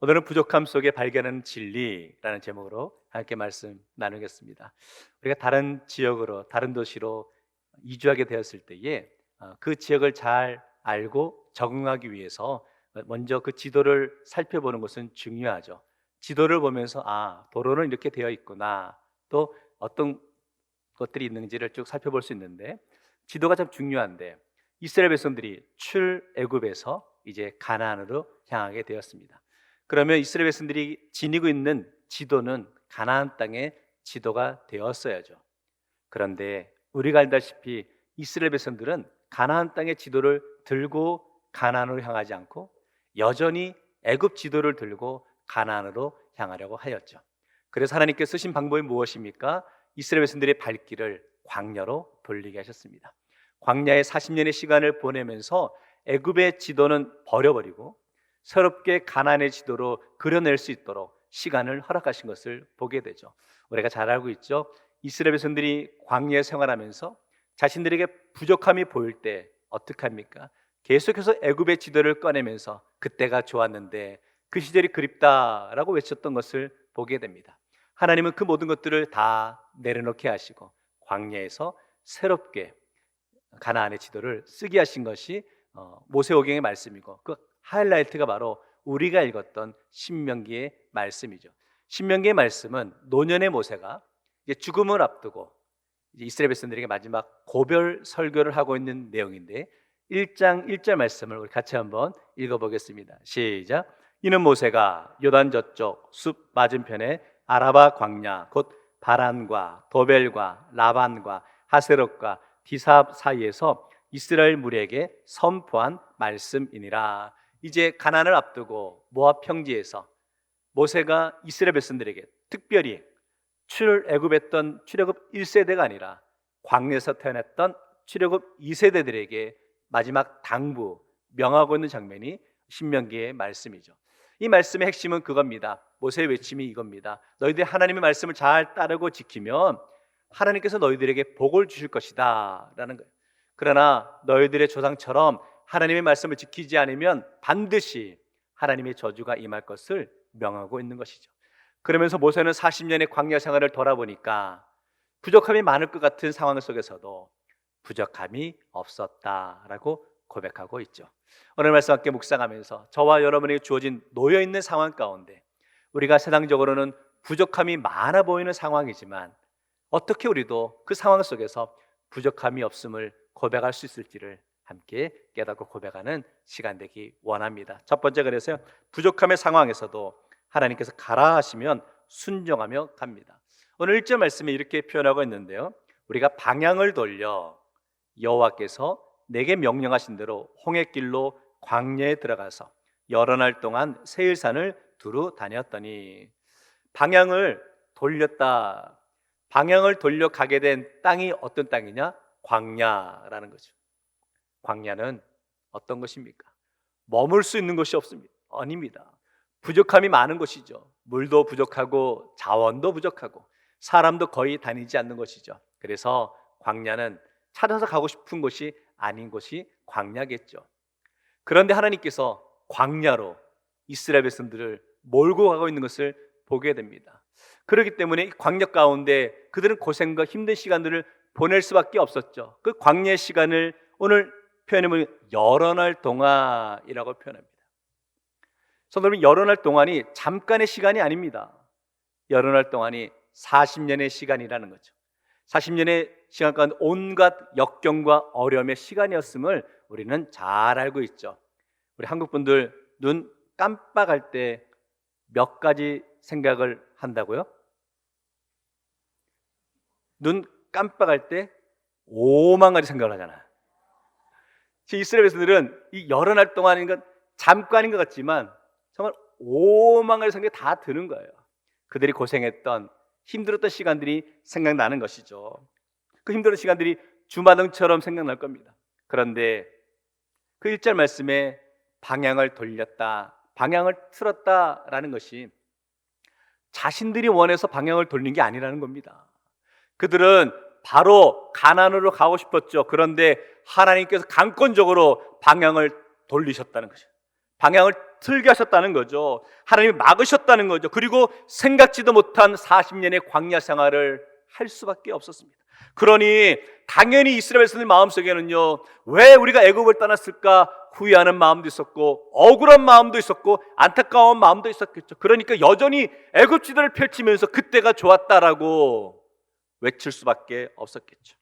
오늘은 부족함 속에 발견하는 진리라는 제목으로 함께 말씀 나누겠습니다. 우리가 다른 지역으로, 다른 도시로 이주하게 되었을 때에 그 지역을 잘 알고 적응하기 위해서 먼저 그 지도를 살펴보는 것은 중요하죠. 지도를 보면서 도로는 이렇게 되어 있구나, 또 어떤 것들이 있는지를 쭉 살펴볼 수 있는데, 지도가 참 중요한데, 이스라엘 백성들이 출애굽에서 이제 가나안으로 향하게 되었습니다. 그러면 이스라엘 백성들이 지니고 있는 지도는 가나안 땅의 지도가 되었어야죠. 그런데 우리가 알다시피 이스라엘 백성들은 가나안 땅의 지도를 들고 가나안으로 향하지 않고 여전히 애굽 지도를 들고 가나안으로 향하려고 하였죠. 그래서 하나님께서 쓰신 방법이 무엇입니까? 이스라엘 백성들의 발길을 광야로 돌리게 하셨습니다. 광야에 40년의 시간을 보내면서 애굽의 지도는 버려버리고 새롭게 가나안의 지도로 그려낼 수 있도록 시간을 허락하신 것을 보게 되죠. 우리가 잘 알고 있죠. 이스라엘 백성들이 광야에 생활하면서 자신들에게 부족함이 보일 때 어떻게 합니까? 계속해서 애굽의 지도를 꺼내면서 그때가 좋았는데 그 시절이 그립다라고 외쳤던 것을 보게 됩니다. 하나님은 그 모든 것들을 다 내려놓게 하시고 광야에서 새롭게 가나안의 지도를 쓰게 하신 것이 모세오경의 말씀이고, 그 하이라이트가 바로 우리가 읽었던 신명기의 말씀이죠. 신명기의 말씀은 노년의 모세가 이제 죽음을 앞두고 이제 이스라엘 백성들에게 마지막 고별 설교를 하고 있는 내용인데, 1장 1절 말씀을 우리 같이 한번 읽어보겠습니다. 시작. 이는 모세가 요단 저쪽 숲 맞은편에 아라바 광야 곧 바란과 도벨과 라반과 하세롯과 디삽 사이에서 이스라엘 무리에게 선포한 말씀이니라. 이제 가나안을 앞두고 모압 평지에서 모세가 이스라엘 백성들에게 특별히 출애굽했던 출애굽 1세대가 아니라 광야에서 태어났던 출애굽 2세대들에게 마지막 당부 명하고 있는 장면이 신명기의 말씀이죠. 이 말씀의 핵심은 그겁니다. 모세의 외침이 이겁니다. 너희들이 하나님의 말씀을 잘 따르고 지키면 하나님께서 너희들에게 복을 주실 것이다 라는 거예요. 그러나 너희들의 조상처럼 하나님의 말씀을 지키지 않으면 반드시 하나님의 저주가 임할 것을 명하고 있는 것이죠. 그러면서 모세는 40년의 광야 생활을 돌아보니까 부족함이 많을 것 같은 상황 속에서도 부족함이 없었다라고 고백하고 있죠. 오늘 말씀 함께 묵상하면서 저와 여러분에게 주어진 놓여있는 상황 가운데 우리가 세상적으로는 부족함이 많아 보이는 상황이지만 어떻게 우리도 그 상황 속에서 부족함이 없음을 고백할 수 있을지를 함께 깨닫고 고백하는 시간 되기 원합니다. 첫 번째, 그래서요, 부족함의 상황에서도 하나님께서 가라 하시면 순종하며 갑니다. 오늘 1절 말씀에 이렇게 표현하고 있는데요, 우리가 방향을 돌려 여호와께서 내게 명령하신 대로 홍해길로 광야에 들어가서 여러 날 동안 세일산을 두루 다녔더니, 방향을 돌렸다. 방향을 돌려 가게 된 땅이 어떤 땅이냐? 광야라는 거죠. 광야는 어떤 것입니까? 머물 수 있는 곳이 없습니다. 아닙니다. 부족함이 많은 곳이죠. 물도 부족하고 자원도 부족하고 사람도 거의 다니지 않는 곳이죠. 그래서 광야는 찾아서 가고 싶은 곳이 아닌 곳이 광야겠죠. 그런데 하나님께서 광야로 이스라엘 백성들을 몰고 가고 있는 것을 보게 됩니다. 그렇기 때문에 광야 가운데 그들은 고생과 힘든 시간들을 보낼 수밖에 없었죠. 그 광야의 시간을 오늘 표현해보면 여러 날 동안이라고 표현합니다. 성도님, 여러 날 동안이 잠깐의 시간이 아닙니다. 여러 날 동안이 40년의 시간이라는 거죠. 40년의 시간 가운데 온갖 역경과 어려움의 시간이었음을 우리는 잘 알고 있죠. 우리 한국 분들 눈 깜빡할 때 몇 가지 생각을 한다고요? 눈 깜빡할 때 5만 가지 생각을 하잖아요. 이스라엘 백성들은 이 여러 날 동안인 건 잠깐인 것 같지만 정말 5만 가지 생각이 다 드는 거예요. 그들이 고생했던 힘들었던 시간들이 생각나는 것이죠. 그 힘들었던 시간들이 주마등처럼 생각날 겁니다. 그런데 그 1절 말씀에 방향을 돌렸다, 방향을 틀었다라는 것이 자신들이 원해서 방향을 돌린 게 아니라는 겁니다. 그들은 바로 가나안으로 가고 싶었죠. 그런데 하나님께서 강권적으로 방향을 돌리셨다는 것이죠. 방향을 틀게 하셨다는 거죠. 하나님이 막으셨다는 거죠. 그리고 생각지도 못한 40년의 광야 생활을 할 수밖에 없었습니다. 그러니 당연히 이스라엘 백성들 마음속에는요, 왜 우리가 애굽을 떠났을까 후회하는 마음도 있었고 억울한 마음도 있었고 안타까운 마음도 있었겠죠. 그러니까 여전히 애굽 지도를 펼치면서 그때가 좋았다라고 외칠 수밖에 없었겠죠.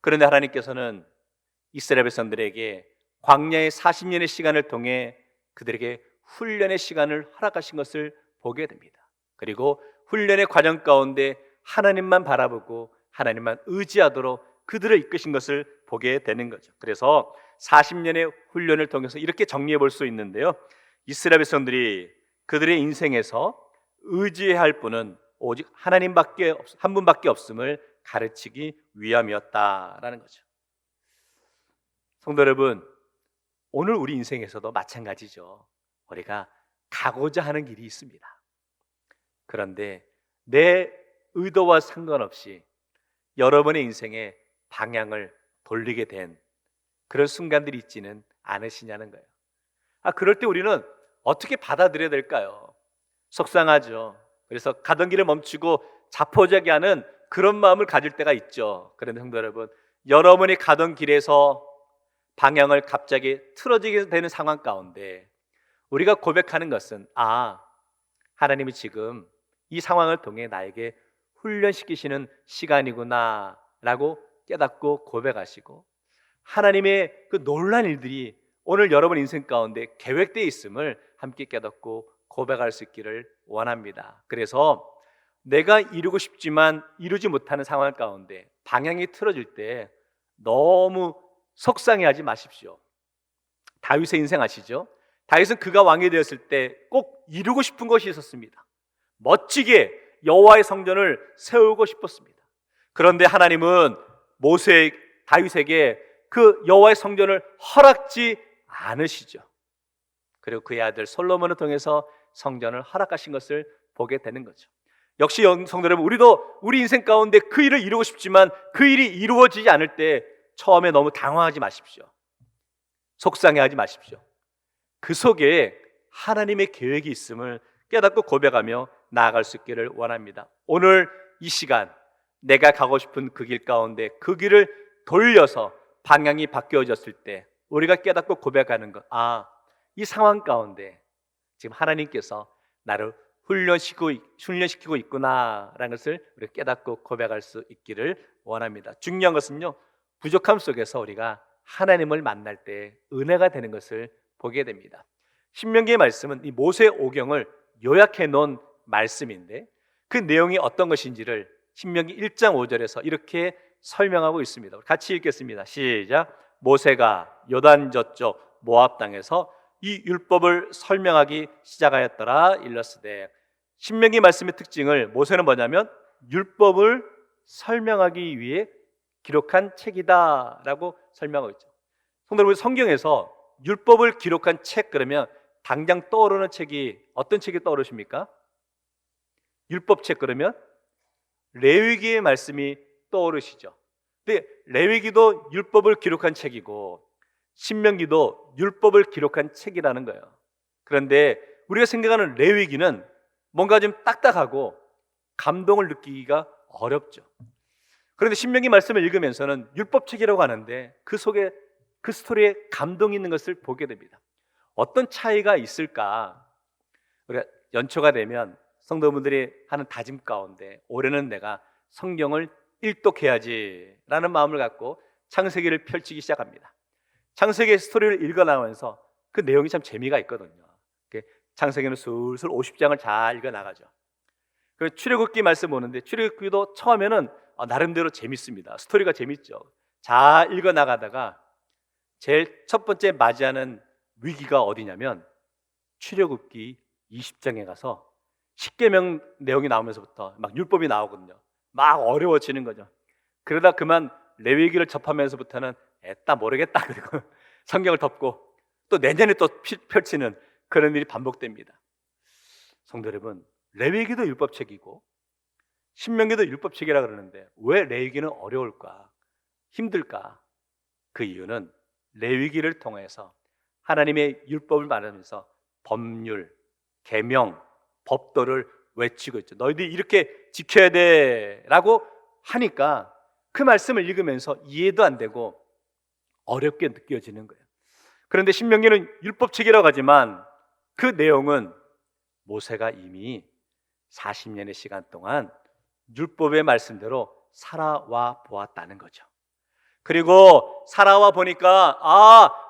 그런데 하나님께서는 이스라엘 백성들에게 광야의 40년의 시간을 통해 그들에게 훈련의 시간을 허락하신 것을 보게 됩니다. 그리고 훈련의 과정 가운데 하나님만 바라보고 하나님만 의지하도록 그들을 이끄신 것을 보게 되는 거죠. 그래서 40년의 훈련을 통해서 이렇게 정리해 볼 수 있는데요, 이스라엘 백성들이 그들의 인생에서 의지해야 할 분은 오직 하나님밖에 한 분밖에 없음을 가르치기 위함이었다라는 거죠. 성도 여러분, 오늘 우리 인생에서도 마찬가지죠. 우리가 가고자 하는 길이 있습니다. 그런데 내 의도와 상관없이 여러분의 인생의 방향을 돌리게 된 그런 순간들이 있지는 않으시냐는 거예요. 그럴 때 우리는 어떻게 받아들여야 될까요? 속상하죠. 그래서 가던 길을 멈추고 자포자기하는 그런 마음을 가질 때가 있죠. 그런데 성도 여러분, 여러분이 가던 길에서 방향을 갑자기 틀어지게 되는 상황 가운데 우리가 고백하는 것은 하나님이 지금 이 상황을 통해 나에게 훈련시키시는 시간이구나 라고 깨닫고 고백하시고, 하나님의 그 놀라운 일들이 오늘 여러분 인생 가운데 계획되어 있음을 함께 깨닫고 고백할 수 있기를 원합니다. 그래서 내가 이루고 싶지만 이루지 못하는 상황 가운데 방향이 틀어질 때 너무 속상해하지 마십시오. 다윗의 인생 아시죠? 다윗은 그가 왕이 되었을 때 꼭 이루고 싶은 것이 있었습니다. 멋지게 여호와의 성전을 세우고 싶었습니다. 그런데 하나님은 다윗에게 그 여호와의 성전을 허락지 않으시죠. 그리고 그의 아들 솔로몬을 통해서 성전을 허락하신 것을 보게 되는 거죠. 역시 성도 여러분, 우리도 우리 인생 가운데 그 일을 이루고 싶지만 그 일이 이루어지지 않을 때 처음에 너무 당황하지 마십시오. 속상해하지 마십시오. 그 속에 하나님의 계획이 있음을 깨닫고 고백하며 나아갈 수 있기를 원합니다. 오늘 이 시간 내가 가고 싶은 그 길 가운데 그 길을 돌려서 방향이 바뀌어졌을 때 우리가 깨닫고 고백하는 것, 이 상황 가운데 지금 하나님께서 나를 훈련시키고 있구나라는 것을 우리가 깨닫고 고백할 수 있기를 원합니다. 중요한 것은요, 부족함 속에서 우리가 하나님을 만날 때 은혜가 되는 것을 보게 됩니다. 신명기의 말씀은 이 모세 오경을 요약해 놓은 말씀인데 그 내용이 어떤 것인지를 신명기 1장 5절에서 이렇게 설명하고 있습니다. 같이 읽겠습니다. 시작. 모세가 요단 저쪽 모압 땅에서 이 율법을 설명하기 시작하였더라 일렀으되, 신명기 말씀의 특징을 모세는 뭐냐면 율법을 설명하기 위해 기록한 책이다라고 설명하고 있죠. 성도 여러분, 성경에서 율법을 기록한 책 그러면 당장 떠오르는 책이 어떤 책이 떠오르십니까? 율법책 그러면 레위기의 말씀이 떠오르시죠. 근데 레위기도 율법을 기록한 책이고 신명기도 율법을 기록한 책이라는 거예요. 그런데 우리가 생각하는 레위기는 뭔가 좀 딱딱하고 감동을 느끼기가 어렵죠. 그런데 신명기 말씀을 읽으면서는 율법책이라고 하는데 그 속에 그 스토리에 감동이 있는 것을 보게 됩니다. 어떤 차이가 있을까? 우리가 연초가 되면 성도분들이 하는 다짐 가운데 올해는 내가 성경을 일독해야지라는 마음을 갖고 창세기를 펼치기 시작합니다. 창세기의 스토리를 읽어나가면서 그 내용이 참 재미가 있거든요. 창세기는 술술 50장을 잘 읽어나가죠. 그리고 출애굽기 말씀 보는데 출애굽기도 처음에는 나름대로 재밌습니다. 스토리가 재밌죠. 잘 읽어나가다가 제일 첫 번째 맞이하는 위기가 어디냐면 출애굽기 20장에 가서 십계명 내용이 나오면서부터 막 율법이 나오거든요. 막 어려워지는 거죠. 그러다 그만 레위기를 접하면서부터는 애따 모르겠다 그리고 성경을 덮고 또 내년에 또 펼치는 그런 일이 반복됩니다. 성도 여러분, 레위기도 율법책이고 신명기도 율법책이라 그러는데 왜 레위기는 어려울까? 힘들까? 그 이유는 레위기를 통해서 하나님의 율법을 말하면서 법률, 계명, 법도를 외치고 있죠. 너희들이 이렇게 지켜야 돼라고 하니까 그 말씀을 읽으면서 이해도 안 되고 어렵게 느껴지는 거예요. 그런데 신명기는 율법책이라고 하지만 그 내용은 모세가 이미 40년의 시간 동안 율법의 말씀대로 살아와 보았다는 거죠. 그리고 살아와 보니까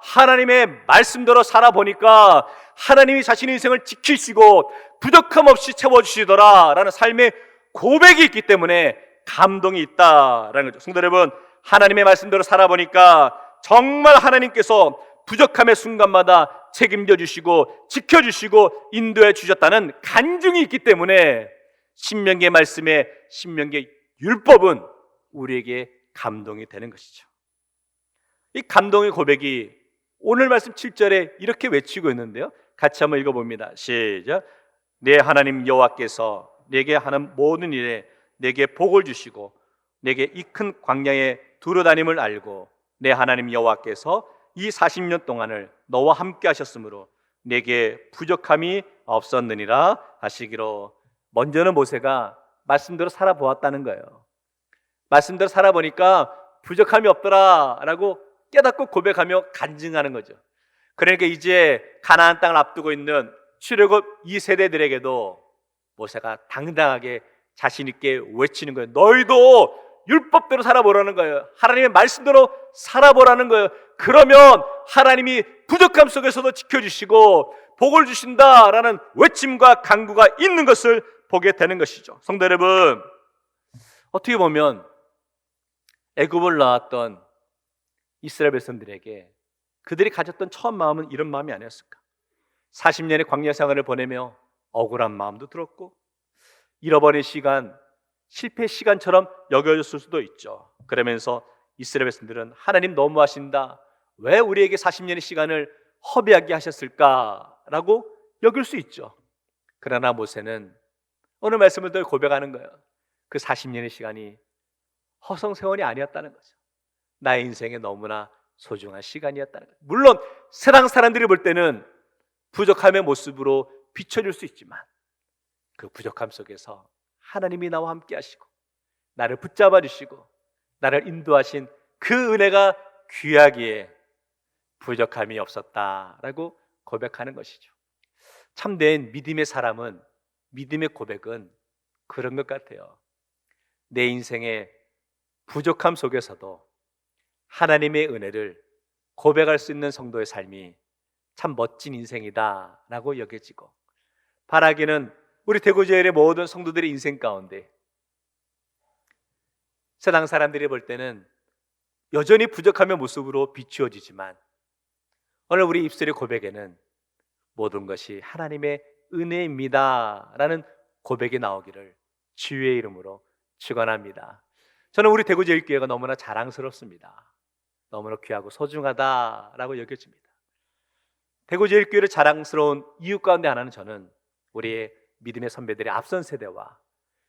하나님의 말씀대로 살아보니까 하나님이 자신의 인생을 지키시고 부족함 없이 채워주시더라 라는 삶의 고백이 있기 때문에 감동이 있다라는 거죠. 성도 여러분, 하나님의 말씀대로 살아보니까 정말 하나님께서 부족함의 순간마다 책임져 주시고 지켜주시고 인도해 주셨다는 간증이 있기 때문에 신명기의 말씀에 신명기의 율법은 우리에게 감동이 되는 것이죠. 이 감동의 고백이 오늘 말씀 7절에 이렇게 외치고 있는데요, 같이 한번 읽어봅니다. 시작. 내 하나님 여호와께서 내게 하는 모든 일에 내게 복을 주시고 내게 이 큰 광야에 두루다님을 알고 내 하나님 여호와께서 이 40년 동안을 너와 함께 하셨으므로 내게 부족함이 없었느니라 하시기로. 먼저는 모세가 말씀대로 살아보았다는 거예요. 말씀대로 살아보니까 부족함이 없더라 라고 깨닫고 고백하며 간증하는 거죠. 그러니까 이제 가나안 땅을 앞두고 있는 출애굽 2세대들에게도 모세가 당당하게 자신 있게 외치는 거예요. 너희도 율법대로 살아보라는 거예요. 하나님의 말씀대로 살아보라는 거예요. 그러면 하나님이 부족함 속에서도 지켜주시고 복을 주신다라는 외침과 간구가 있는 것을 보게 되는 것이죠. 성도 여러분, 어떻게 보면 애굽을 나왔던 이스라엘 백성들에게 그들이 가졌던 처음 마음은 이런 마음이 아니었을까? 40년의 광야 생활을 보내며 억울한 마음도 들었고 잃어버린 시간, 실패 시간처럼 여겨졌을 수도 있죠. 그러면서 이스라엘 백성들은 하나님 너무하신다, 왜 우리에게 40년의 시간을 허비하게 하셨을까라고 여길 수 있죠. 그러나 모세는 오늘 말씀을 더 고백하는 거예요. 그 40년의 시간이 허송세월이 아니었다는 거죠. 나의 인생에 너무나 소중한 시간이었다는 거죠. 물론 세상 사람들이 볼 때는 부족함의 모습으로 비춰질 수 있지만 그 부족함 속에서 하나님이 나와 함께 하시고 나를 붙잡아 주시고 나를 인도하신 그 은혜가 귀하기에 부족함이 없었다라고 고백하는 것이죠. 참된 믿음의 사람은, 믿음의 고백은 그런 것 같아요. 내 인생의 부족함 속에서도 하나님의 은혜를 고백할 수 있는 성도의 삶이 참 멋진 인생이다 라고 여겨지고, 바라기는 우리 대구제일의 모든 성도들의 인생 가운데 세상 사람들이 볼 때는 여전히 부족함의 모습으로 비추어지지만 오늘 우리 입술의 고백에는 모든 것이 하나님의 은혜입니다 라는 고백이 나오기를 주의 이름으로 축원합니다. 저는 우리 대구제일교회가 너무나 자랑스럽습니다. 너무나 귀하고 소중하다라고 여겨집니다. 대구제일교회를 자랑스러운 이유 가운데 하나는 저는 우리의 믿음의 선배들의 앞선 세대와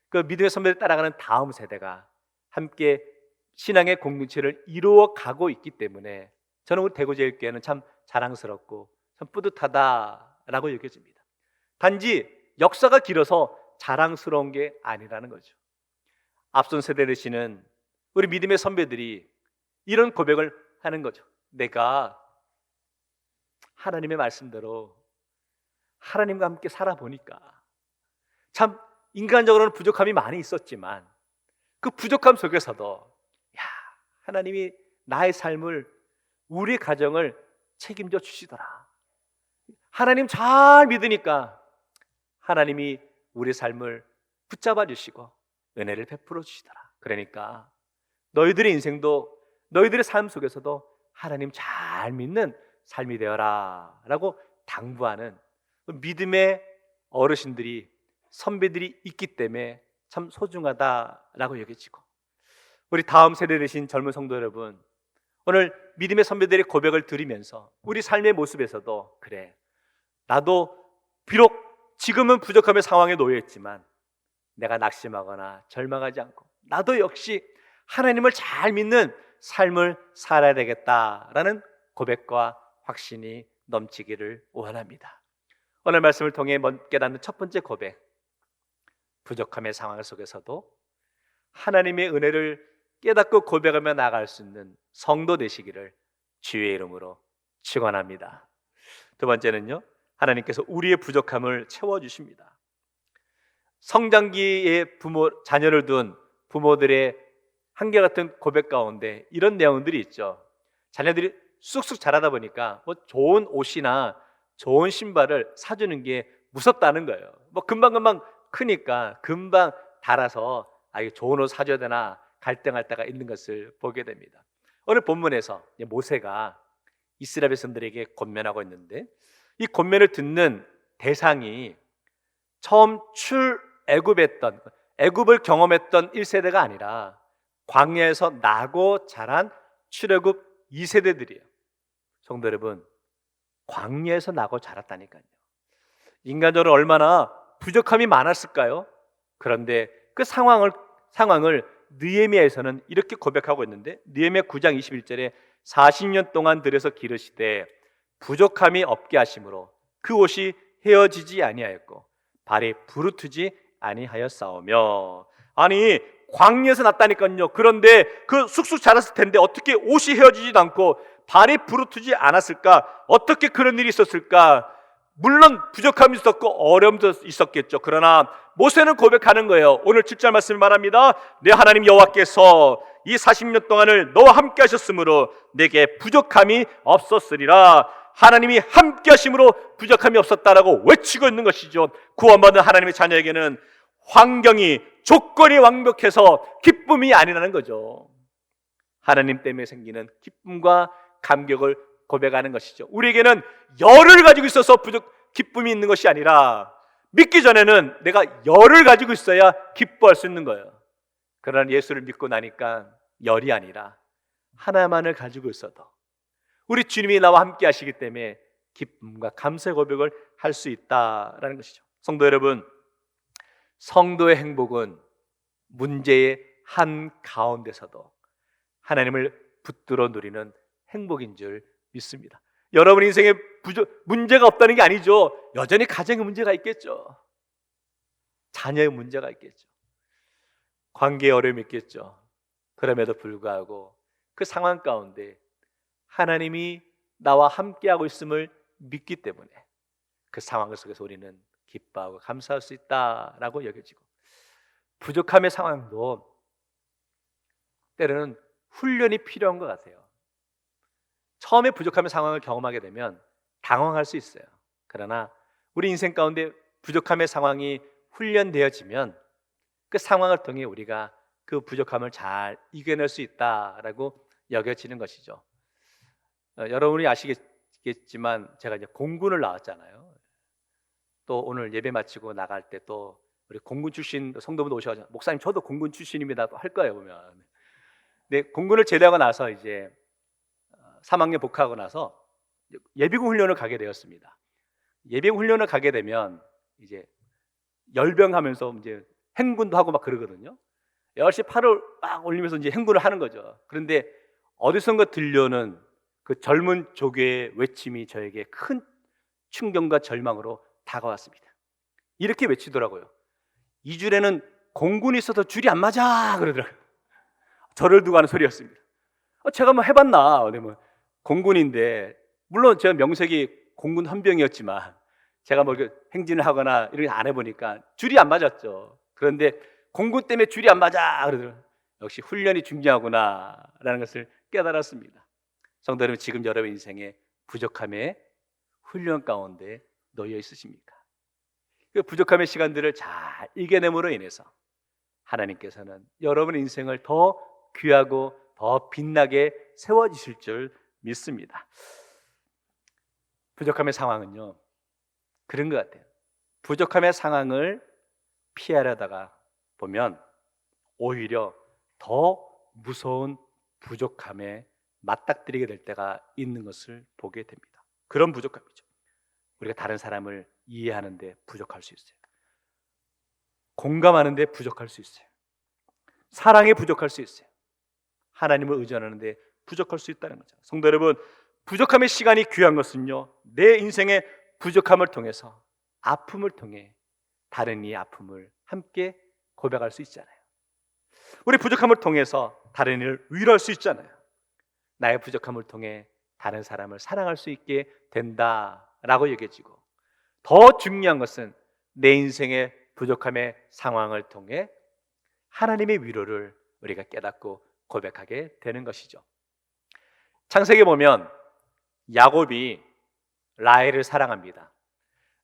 그 믿음의 선배를 따라가는 다음 세대가 함께 신앙의 공동체를 이루어 가고 있기 때문에 저는 우리 대구제일교회는 참 자랑스럽고 참 뿌듯하다라고 여겨집니다. 단지 역사가 길어서 자랑스러운 게 아니라는 거죠. 앞선 세대 되시는 우리 믿음의 선배들이 이런 고백을 하는 거죠. 내가 하나님의 말씀대로 하나님과 함께 살아보니까 참 인간적으로는 부족함이 많이 있었지만 그 부족함 속에서도 하나님이 나의 삶을, 우리의 가정을 책임져 주시더라. 하나님 잘 믿으니까 하나님이 우리 삶을 붙잡아 주시고 은혜를 베풀어 주시더라. 그러니까 너희들의 인생도, 너희들의 삶 속에서도 하나님 잘 믿는 삶이 되어라 라고 당부하는 믿음의 어르신들이, 선배들이 있기 때문에 참 소중하다라고 여겨지고, 우리 다음 세대 되신 젊은 성도 여러분, 오늘 믿음의 선배들의 고백을 들으면서 우리 삶의 모습에서도 그래, 나도 비록 지금은 부족함의 상황에 놓여 있지만 내가 낙심하거나 절망하지 않고 나도 역시 하나님을 잘 믿는 삶을 살아야 되겠다라는 고백과 확신이 넘치기를 원합니다. 오늘 말씀을 통해 깨닫는 첫 번째 고백, 부족함의 상황 속에서도 하나님의 은혜를 깨닫고 고백하며 나아갈 수 있는 성도 되시기를 주의 이름으로 축원합니다. 두 번째는요, 하나님께서 우리의 부족함을 채워주십니다. 성장기에 자녀를 둔 부모들의 한결같은 고백 가운데 이런 내용들이 있죠. 자녀들이 쑥쑥 자라다 보니까 뭐 좋은 옷이나 좋은 신발을 사주는 게 무섭다는 거예요. 뭐 금방금방 크니까 금방 달아서 이게 좋은 옷 사줘야 되나 갈등할 때가 있는 것을 보게 됩니다. 오늘 본문에서 모세가 이스라엘 백성들에게 권면하고 있는데, 이 권면을 듣는 대상이 처음 애굽을 경험했던 1세대가 아니라 광야에서 나고 자란 출애굽 2세대들이에요. 성도 여러분, 광야에서 나고 자랐다니까요. 인간적으로 얼마나 부족함이 많았을까요? 그런데 그 상황을 느헤미야에서는 이렇게 고백하고 있는데, 느헤미야 9장 21절에 40년 동안 들여서 기르시되 부족함이 없게 하심으로 그 옷이 헤어지지 아니하였고 발이 부르트지 아니하였사오며. 아니, 광야에서 났다니까요. 그런데 그 쑥쑥 자랐을 텐데 어떻게 옷이 헤어지지도 않고 발이 부르트지 않았을까? 어떻게 그런 일이 있었을까? 물론 부족함이 있었고 어려움도 있었겠죠. 그러나 모세는 고백하는 거예요. 오늘 7절 말씀이 말합니다. 내 하나님 여호와께서 이 40년 동안을 너와 함께 하셨으므로 내게 부족함이 없었으리라. 하나님이 함께 하심으로 부족함이 없었다라고 외치고 있는 것이죠. 구원받은 하나님의 자녀에게는 환경이, 조건이 완벽해서 기쁨이 아니라는 거죠. 하나님 때문에 생기는 기쁨과 감격을 고백하는 것이죠. 우리에게는 열을 가지고 있어서 기쁨이 있는 것이 아니라, 믿기 전에는 내가 열을 가지고 있어야 기뻐할 수 있는 거예요. 그러나 예수를 믿고 나니까 열이 아니라 하나만을 가지고 있어도 우리 주님이 나와 함께 하시기 때문에 기쁨과 감사의 고백을 할 수 있다라는 것이죠. 성도 여러분, 성도의 행복은 문제의 한 가운데서도 하나님을 붙들어 누리는 행복인 줄 믿습니다. 여러분 인생에 문제가 없다는 게 아니죠. 여전히 가정에 문제가 있겠죠. 자녀의 문제가 있겠죠. 관계에 어려움이 있겠죠. 그럼에도 불구하고 그 상황 가운데 하나님이 나와 함께하고 있음을 믿기 때문에 그 상황 속에서 우리는 기뻐하고 감사할 수 있다라고 여겨지고, 부족함의 상황도 때로는 훈련이 필요한 것 같아요. 처음에 부족함의 상황을 경험하게 되면 당황할 수 있어요. 그러나 우리 인생 가운데 부족함의 상황이 훈련되어지면 그 상황을 통해 우리가 그 부족함을 잘 이겨낼 수 있다라고 여겨지는 것이죠. 여러분이 아시겠지만 제가 이제 공군을 나왔잖아요. 또 오늘 예배 마치고 나갈 때 또 우리 공군 출신 성도분 오셔서 목사님 저도 공군 출신입니다 또 할 거예요 보면. 네, 공군을 제대하고 나서 이제 3학년 복학하고 나서 예비군 훈련을 가게 되었습니다. 예비군 훈련을 가게 되면 이제 열병하면서 이제 행군도 하고 막 그러거든요. 열심히 팔을 막 올리면서 이제 행군을 하는 거죠. 그런데 어디선가 들려오는 그 젊은 조교의 외침이 저에게 큰 충격과 절망으로 다가왔습니다. 이렇게 외치더라고요. 이 줄에는 공군이 있어서 줄이 안 맞아 그러더라고요. 저를 두고 하는 소리였습니다. 제가 뭐 해봤나? 뭐 공군인데, 물론 제가 명색이 공군 헌병이었지만 제가 뭐 행진을 하거나 이런 거 안 해보니까 줄이 안 맞았죠. 그런데 공군 때문에 줄이 안 맞아 그러더라고요. 역시 훈련이 중요하구나라는 것을 깨달았습니다. 성도 여러분, 지금 여러분 인생의 부족함의 훈련 가운데 놓여 있으십니까? 그 부족함의 시간들을 잘 이겨냄으로 인해서 하나님께서는 여러분의 인생을 더 귀하고 더 빛나게 세워주실 줄 믿습니다. 부족함의 상황은요, 그런 것 같아요. 부족함의 상황을 피하려다가 보면 오히려 더 무서운 부족함에 맞닥뜨리게 될 때가 있는 것을 보게 됩니다. 그런 부족함이죠. 우리가 다른 사람을 이해하는데 부족할 수 있어요. 공감하는데 부족할 수 있어요. 사랑에 부족할 수 있어요. 하나님을 의존하는데 부족할 수 있다는 거죠. 성도 여러분, 부족함의 시간이 귀한 것은요, 내 인생의 부족함을 통해서 아픔을 통해 다른 이의 아픔을 함께 고백할 수 있잖아요. 우리 부족함을 통해서 다른 이를 위로할 수 있잖아요. 나의 부족함을 통해 다른 사람을 사랑할 수 있게 된다라고 여겨지고, 더 중요한 것은 내 인생의 부족함의 상황을 통해 하나님의 위로를 우리가 깨닫고 고백하게 되는 것이죠. 창세기에 보면 야곱이 라헬을 사랑합니다.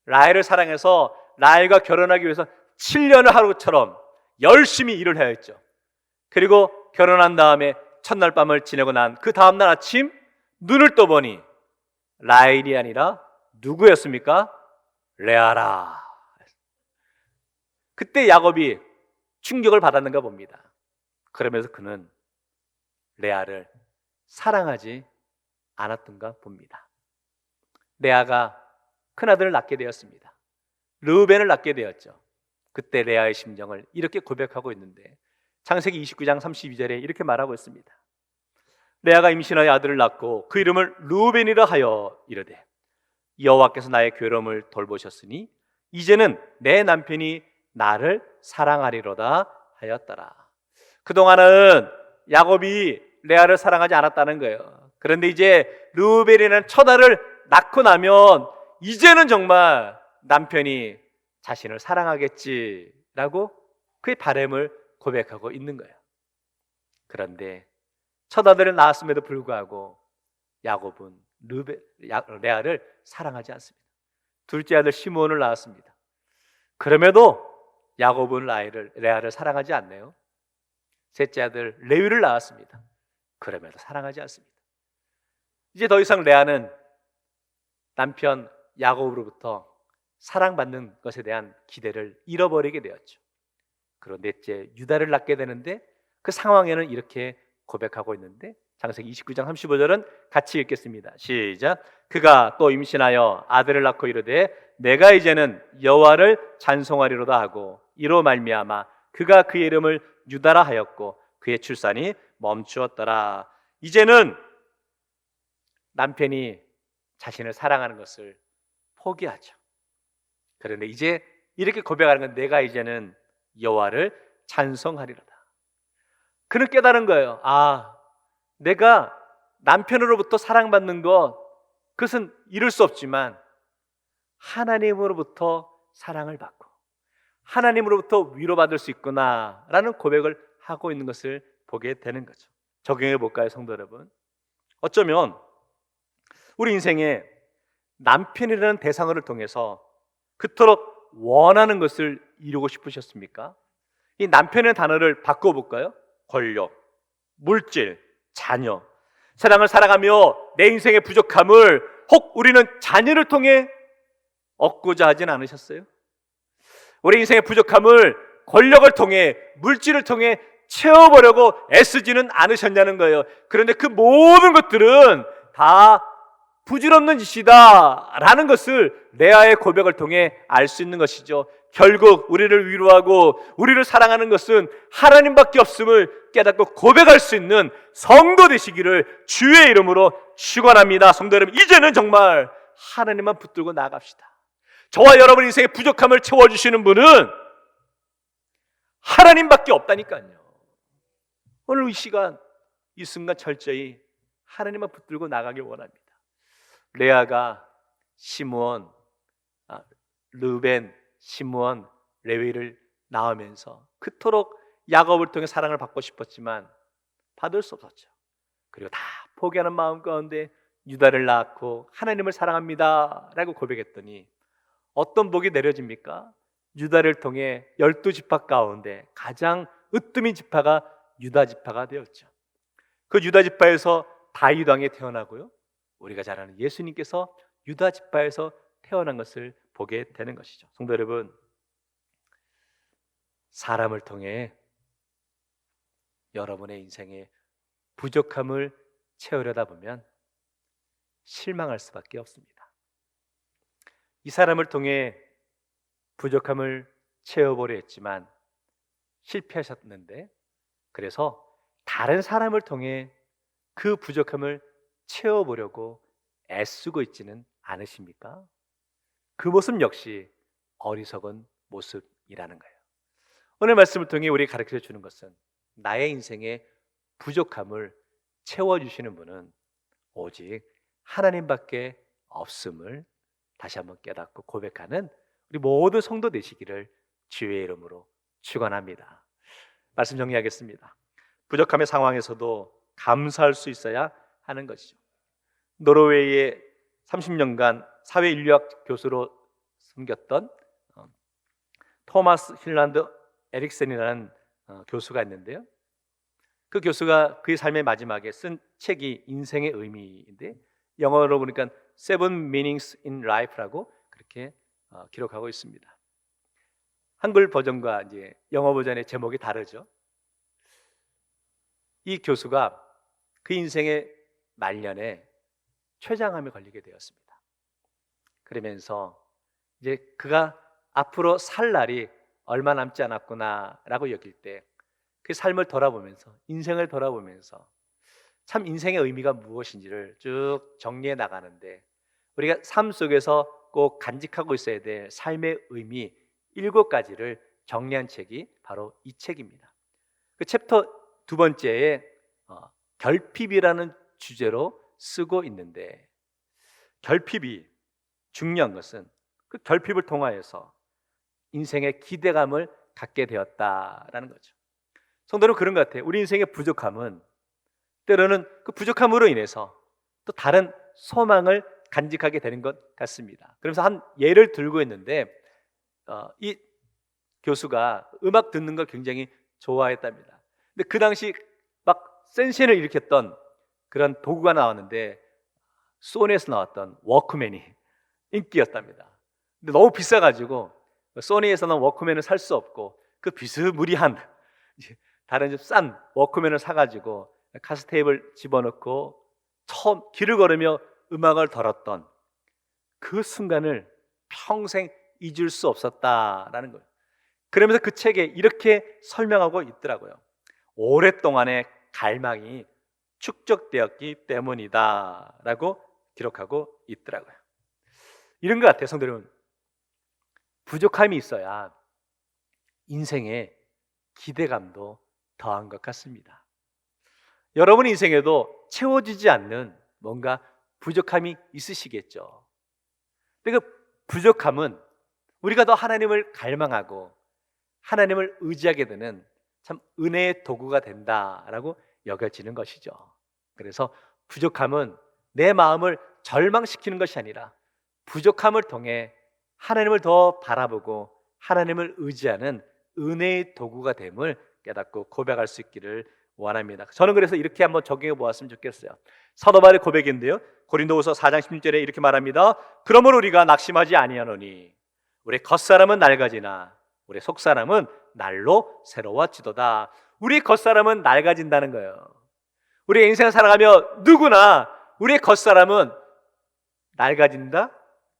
라헬을 사랑해서 라헬과 결혼하기 위해서 7년을 하루처럼 열심히 일을 해야 했죠. 그리고 결혼한 다음에 첫날 밤을 지내고 난 그 다음날 아침 눈을 떠보니 라헬이 아니라 누구였습니까? 레아라. 그때 야곱이 충격을 받았는가 봅니다. 그러면서 그는 레아를 사랑하지 않았던가 봅니다. 레아가 큰아들을 낳게 되었습니다. 르우벤을 낳게 되었죠. 그때 레아의 심정을 이렇게 고백하고 있는데, 창세기 29장 32절에 이렇게 말하고 있습니다. 레아가 임신하여 아들을 낳고 그 이름을 르우벤이라 하여 이르되, 여호와께서 나의 괴로움을 돌보셨으니 이제는 내 남편이 나를 사랑하리로다 하였더라. 그동안은 야곱이 레아를 사랑하지 않았다는 거예요. 그런데 이제 르우벤이라는 첫 아들을 낳고 나면 이제는 정말 남편이 자신을 사랑하겠지라고 그의 바람을 고백하고 있는 거예요. 그런데 첫 아들을 낳았음에도 불구하고 야곱은 레아를 사랑하지 않습니다. 둘째 아들 시므온을 낳았습니다. 그럼에도 야곱은 레아를 사랑하지 않네요. 셋째 아들 레위를 낳았습니다. 그럼에도 사랑하지 않습니다. 이제 더 이상 레아는 남편 야곱으로부터 사랑받는 것에 대한 기대를 잃어버리게 되었죠. 그런데 넷째 유다를 낳게 되는데, 그 상황에는 이렇게 고백하고 있는데, 창세기 29장 35절은 같이 읽겠습니다. 시작. 그가 또 임신하여 아들을 낳고 이르되 내가 이제는 여호와를 찬송하리로다 하고, 이로 말미암아 그가 그의 이름을 유다라 하였고 그의 출산이 멈추었더라. 이제는 남편이 자신을 사랑하는 것을 포기하죠. 그런데 이제 이렇게 고백하는 건, 내가 이제는 여호와를 찬송하리로다. 그는 깨달은 거예요. 내가 남편으로부터 사랑받는 것, 그것은 이룰 수 없지만 하나님으로부터 사랑을 받고 하나님으로부터 위로받을 수 있구나라는 고백을 하고 있는 것을 보게 되는 거죠. 적용해 볼까요, 성도 여러분? 어쩌면 우리 인생에 남편이라는 대상을 통해서 그토록 원하는 것을 이루고 싶으셨습니까? 이 남편의 단어를 바꿔볼까요? 권력, 물질, 자녀. 세상을 살아가며 내 인생의 부족함을 혹 우리는 자녀를 통해 얻고자 하진 않으셨어요? 우리 인생의 부족함을 권력을 통해, 물질을 통해 채워보려고 애쓰지는 않으셨냐는 거예요. 그런데 그 모든 것들은 다 부질없는 짓이다 라는 것을 레아의 고백을 통해 알 수 있는 것이죠. 결국 우리를 위로하고 우리를 사랑하는 것은 하나님밖에 없음을 깨닫고 고백할 수 있는 성도 되시기를 주의 이름으로 축원합니다. 성도 여러분, 이제는 정말 하나님만 붙들고 나갑시다. 저와 여러분 인생의 부족함을 채워주시는 분은 하나님밖에 없다니까요. 오늘 이 시간, 이 순간 철저히 하나님만 붙들고 나가길 원합니다. 레아가 시므온, 르벤, 시므온, 레위를 낳으면서 그토록 야곱을 통해 사랑을 받고 싶었지만 받을 수 없었죠. 그리고 다 포기하는 마음 가운데 유다를 낳고 하나님을 사랑합니다 라고 고백했더니 어떤 복이 내려집니까? 유다를 통해 12지파 가운데 가장 으뜸인 지파가 유다 지파가 되었죠. 그 유다 지파에서 다윗 왕이 태어나고요, 우리가 잘 아는 예수님께서 유다 지파에서 태어난 것을 보게 되는 것이죠. 성도 여러분, 사람을 통해 여러분의 인생의 부족함을 채우려다 보면 실망할 수밖에 없습니다. 이 사람을 통해 부족함을 채워보려 했지만 실패하셨는데, 그래서 다른 사람을 통해 그 부족함을 채워보려고 애쓰고 있지는 않으십니까? 그 모습 역시 어리석은 모습이라는 거예요. 오늘 말씀을 통해 우리 가르쳐 주는 것은 나의 인생의 부족함을 채워주시는 분은 오직 하나님밖에 없음을 다시 한번 깨닫고 고백하는 우리 모든 성도 되시기를 주의 이름으로 축원합니다. 말씀 정리하겠습니다. 부족함의 상황에서도 감사할 수 있어야 하는 것이죠. 노르웨이의 30년간 사회인류학 교수로 섬겼던 토마스 힐란드 에릭센이라는 교수가 있는데요. 그 교수가 그의 삶의 마지막에 쓴 책이 인생의 의미인데 영어로 보니까 Seven Meanings in Life라고 그렇게 기록하고 있습니다. 한글 버전과 이제 영어 버전의 제목이 다르죠. 이 교수가 그 인생의 말년에 췌장암에 걸리게 되었습니다. 그러면서 이제 그가 앞으로 살 날이 얼마 남지 않았구나라고 여길 때 그 삶을 돌아보면서 인생을 돌아보면서 참 인생의 의미가 무엇인지를 쭉 정리해 나가는데 우리가 삶 속에서 꼭 간직하고 있어야 될 삶의 의미 7가지를 정리한 책이 바로 이 책입니다. 그 챕터 두 번째에 결핍이라는 주제로 쓰고 있는데 결핍이 중요한 것은 그 결핍을 통하여서 인생의 기대감을 갖게 되었다라는 거죠. 성도는 그런 것 같아요. 우리 인생의 부족함은 때로는 그 부족함으로 인해서 또 다른 소망을 간직하게 되는 것 같습니다. 그래서 한 예를 들고 있는데 이 교수가 음악 듣는 걸 굉장히 좋아했답니다. 근데 그 당시 막 센세이션을 일으켰던 그런 도구가 나왔는데 소니에서 나왔던 워크맨이 인기였답니다. 근데 너무 비싸가지고 소니에서는 워크맨을 살 수 없고 그 비스무리한 다른 좀 싼 워크맨을 사가지고 카세트테이프를 집어넣고 처음 길을 걸으며 음악을 들었던 그 순간을 평생 잊을 수 없었다라는 거예요. 그러면서 그 책에 이렇게 설명하고 있더라고요. 오랫동안의 갈망이 축적되었기 때문이다 라고 기록하고 있더라고요. 이런 것 같아요. 성도 여러분, 부족함이 있어야 인생에 기대감도 더한 것 같습니다. 여러분 인생에도 채워지지 않는 뭔가 부족함이 있으시겠죠. 근데 그 부족함은 우리가 더 하나님을 갈망하고 하나님을 의지하게 되는 참 은혜의 도구가 된다라고 여겨지는 것이죠. 그래서 부족함은 내 마음을 절망시키는 것이 아니라 부족함을 통해 하나님을 더 바라보고 하나님을 의지하는 은혜의 도구가 됨을 깨닫고 고백할 수 있기를 원합니다. 저는 그래서 이렇게 한번 적용해 보았으면 좋겠어요. 사도 바울의 고백인데요. 고린도후서 4장 16절에 이렇게 말합니다. 그러므로 우리가 낙심하지 아니하노니 우리 겉사람은 낡아지나 우리 속사람은 날로 새로워지도다. 우리 겉사람은 낡아진다는 거예요. 우리 인생을 살아가며 누구나 우리의 겉사람은 낡아진다?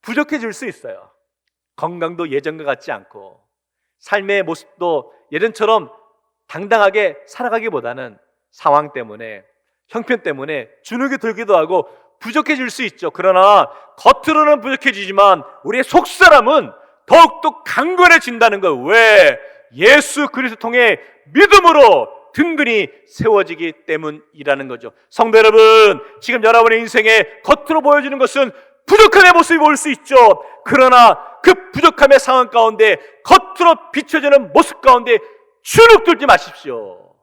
부족해질 수 있어요. 건강도 예전과 같지 않고 삶의 모습도 예전처럼 당당하게 살아가기보다는 상황 때문에 형편 때문에 주눅이 들기도 하고 부족해질 수 있죠. 그러나 겉으로는 부족해지지만 우리의 속사람은 더욱더 강건해진다는 거예요. 왜? 예수 그리스도 통해 믿음으로 든든히 세워지기 때문이라는 거죠. 성도 여러분, 지금 여러분의 인생에 겉으로 보여지는 것은 부족함의 모습이 보일 수 있죠. 그러나 그 부족함의 상황 가운데 겉으로 비춰지는 모습 가운데 주눅 들지 마십시오.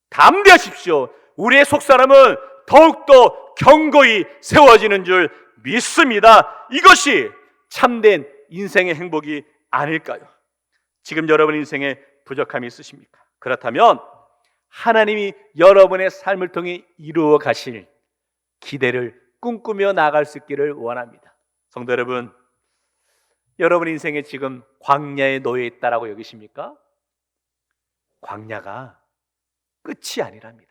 담대하십시오. 우리의 속사람은 더욱더 견고히 세워지는 줄 믿습니다. 이것이 참된 인생의 행복이 아닐까요? 지금 여러분 인생에 부족함이 있으십니까? 그렇다면 하나님이 여러분의 삶을 통해 이루어 가실 기대를 꿈꾸며 나아갈 수 있기를 원합니다. 성도 여러분, 여러분 인생에 지금 광야에 놓여 있다라고 여기십니까? 광야가 끝이 아니랍니다.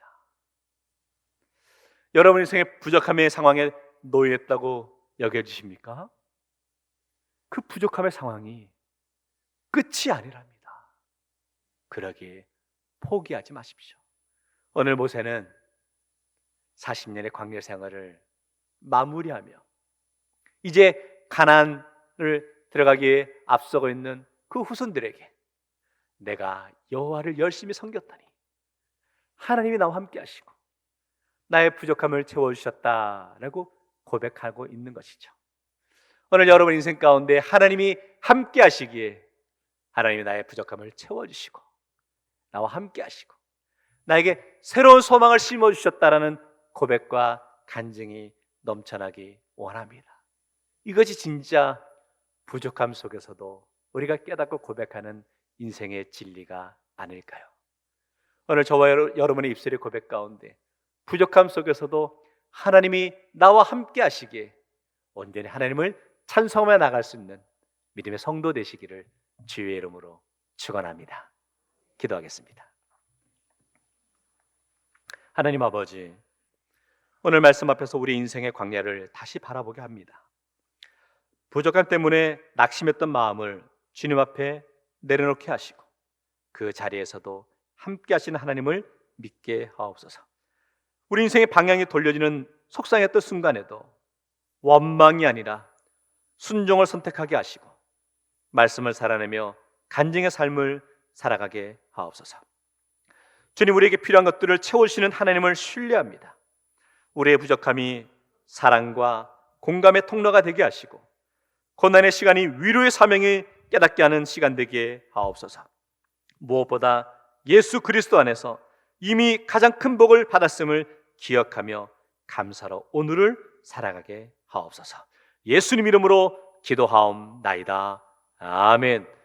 여러분 인생의 부족함의 상황에 놓여 있다고 여겨지십니까? 그 부족함의 상황이 끝이 아니랍니다. 그러기에 포기하지 마십시오. 오늘 모세는 40년의 광야 생활을 마무리하며 이제 가나안을 들어가기에 앞서고 있는 그 후손들에게 내가 여호와를 열심히 섬겼더니 하나님이 나와 함께 하시고 나의 부족함을 채워주셨다라고 고백하고 있는 것이죠. 오늘 여러분 인생 가운데 하나님이 함께 하시기에 하나님이 나의 부족함을 채워주시고 나와 함께 하시고 나에게 새로운 소망을 심어주셨다라는 고백과 간증이 넘쳐나기 원합니다. 이것이 진짜 부족함 속에서도 우리가 깨닫고 고백하는 인생의 진리가 아닐까요? 오늘 저와 여러분의 입술의 고백 가운데 부족함 속에서도 하나님이 나와 함께 하시기에 온전히 하나님을 찬송하며 나갈 수 있는 믿음의 성도 되시기를 주의 이름으로 축원합니다. 기도하겠습니다. 하나님 아버지, 오늘 말씀 앞에서 우리 인생의 광야를 다시 바라보게 합니다. 부족함 때문에 낙심했던 마음을 주님 앞에 내려놓게 하시고 그 자리에서도 함께 하시는 하나님을 믿게 하옵소서. 우리 인생의 방향이 돌려지는 속상했던 순간에도 원망이 아니라 순종을 선택하게 하시고 말씀을 살아내며 간증의 삶을 살아가게 하옵소서. 주님, 우리에게 필요한 것들을 채우시는 하나님을 신뢰합니다. 우리의 부족함이 사랑과 공감의 통로가 되게 하시고 고난의 시간이 위로의 사명이 깨닫게 하는 시간 되게 하옵소서. 무엇보다 예수 그리스도 안에서 이미 가장 큰 복을 받았음을 기억하며 감사로 오늘을 살아가게 하옵소서. 예수님 이름으로 기도하옵나이다. 아멘.